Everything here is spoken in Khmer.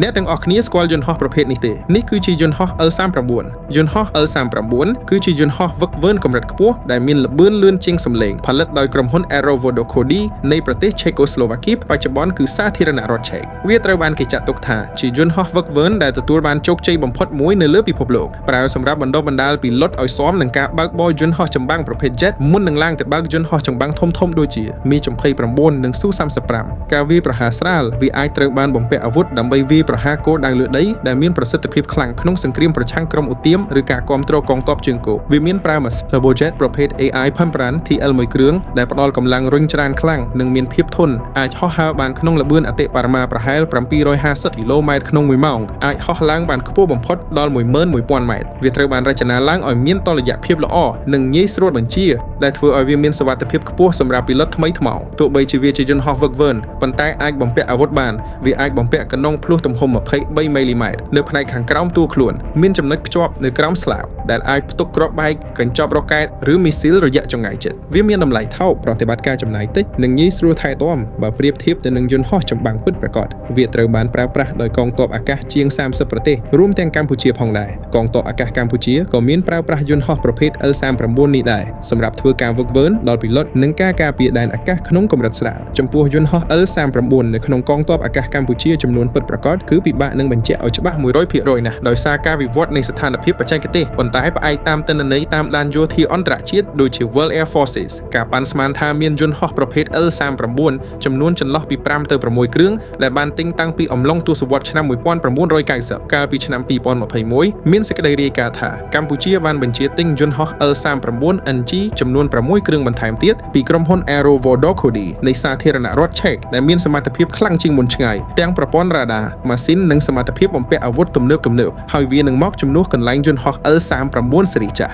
អ្នកទាំងអស់គ្នាស្គាល់យន្តហោះប្រភេទនេះទេនេះគឺជាយន្តហោះ L39 យន្តហោះ L39 គឺជាយន្តហោះវឹកវើកម្រិតខ្ពស់ដែលមានល្បឿនលឿនជាងសំឡេងផលិតដោយក្រុមហ៊ុន Aerovodokody នៃប្រទេសឆេកូស្លូវ៉ាគីបច្ចុប្បន្នគឺសាធារណរដ្ឋឆេកវាត្រូវបានគេចាត់ទុកថាជាយន្តហោះវឹកវើដែលទទួលបានជោគជ័យបំផុតមួយនៅលើពិភពលោកប្រើសម្រាប់បណ្ដុះបណ្ដាលពីលុតឲ្យស៊ាំនឹងការបើកបរយន្តហោះចម្បាំងប្រភេទ Jet មុននឹងឡើងទៅបើកយន្តហោះចម្បាំងធំៗដូចជា Mi-29 និង Su-35 ការវាយប្រហារស្រាលវាអាចត្រូវបានបំពាក់អាវុធដើម្បីវាយប្រហារគោលដៅលើដីដែលមានប្រសិទ្ធភាពខ្លាំងក្នុងសង្គ្រាមប្រឆាំងក្រុមឧទាមឬការគាំទ្រកងទ័ពជើងគោកវាមានប្រើម៉ាស៊ីន Turbojet ប្រភេទ AI Pumprun TL 1គ្រឿងដែលផ្ដល់កម្លាំងរុញច្រានខ្លាំងនិងមានភាពធន់អាចហោះហើរបានក្នុងល្បឿនអតិបរមាប្រហែល750គីឡូម៉ែត្រក្នុង1ម៉ោងអាចហោះឡើងបានខ្ពស់បំផុតដល់11000ម៉ែត្រវាត្រូវបានរចនាឡើងឲ្យមានតុល្យភាពល្អនិងងាយស្រួលបញ្ជាដែលធ្វើឲ្យវាមានសុវត្ថិភាពខ្ពស់សម្រាប់ពីលិតថ្មីថ្មោងទោះបីជាវាជាយន្តហោះវឹកវើប៉ុន្តែអាចបំពាក់អាវុធបានវាអាចបំពាក់កាណុងភ្លោះទំហំ23មីលីម៉ែត្រនៅផ្នែកខាងក្រោមតួខ្លួនមានចំណុចភ្ជាប់នៅក្រោមស្លាបដែលអាចផ្ទុកគ្រាប់បែកកញ្ចប់រ៉ុកែតឬមីស៊ីលរយៈចម្ងាយជិតវាមានតម្លៃថោកប្រតិបត្តិការចំណាយតិចនិងងាយស្រួលថែទាំបើប្រៀបធៀបទៅនឹងយន្តហោះចម្បាំងពិតប្រាកដវាត្រូវបានប្រើប្រាស់ដោយកងទ័ពអាកាសជាង30ប្រទេសរួមទាំងកម្ពុជាផងដែរកងទ័ពអាកាសកម្ពុជាក៏មានប្រើប្រាស់យន្តហោះប្រភេទ L39 នេះដែរសម្រាប់ធ្វើការវឹកវើដល់ពីលុតនិងការការពារដែនអាកាសក្នុងកម្រិតស្រាលចំពោះយន្តហោះ L39 នៅក្នុងកងទ័ពអាកាសកម្ពុជាចំនួនពិតប្រាកដគឺពិបាកនឹងបញ្ជាក់ឲ្យច្បាស់ 100% ណាស់ដោយសារការវិវត្តនៃស្ថានភាពបច្ចេកទេសប៉ុន្តែផ្អែកតាមទិន្នន័យតាមដានយោធាអន្តរជាតិដូចជា World Air Forces ការប៉ាន់ស្មានថាមានយន្តហោះប្រភេទ L39 ចំនួនចន្លោះពី5ទៅ6គ្រឿងដែលបានទិញតាំងពីអំឡុងទសវត្សរ៍ឆ្នាំ1990កាលពីឆ្នាំ2021មានសេចក្តីរាយការណ៍ថាកម្ពុជាបានបញ្ជាទិញយន្តហោះ L39NG ចំនួន6គ្រឿងបន្ថែមទៀតពីក្រុមហ៊ុន Aerovodokody នៃសាធារណរដ្ឋឆេកដែលមានសមត្ថភាពខ្លាំងជាងមុនឆ្ងាយទាំងប្រព័ន្ធរ៉ាដាម៉ាស៊ីននិងសមត្ថភាពបំពាក់អាវុធទំនើបហើយវានឹងមកជំនួសកន្លែងយន្តហោះ L39 ស៊េរីចាស់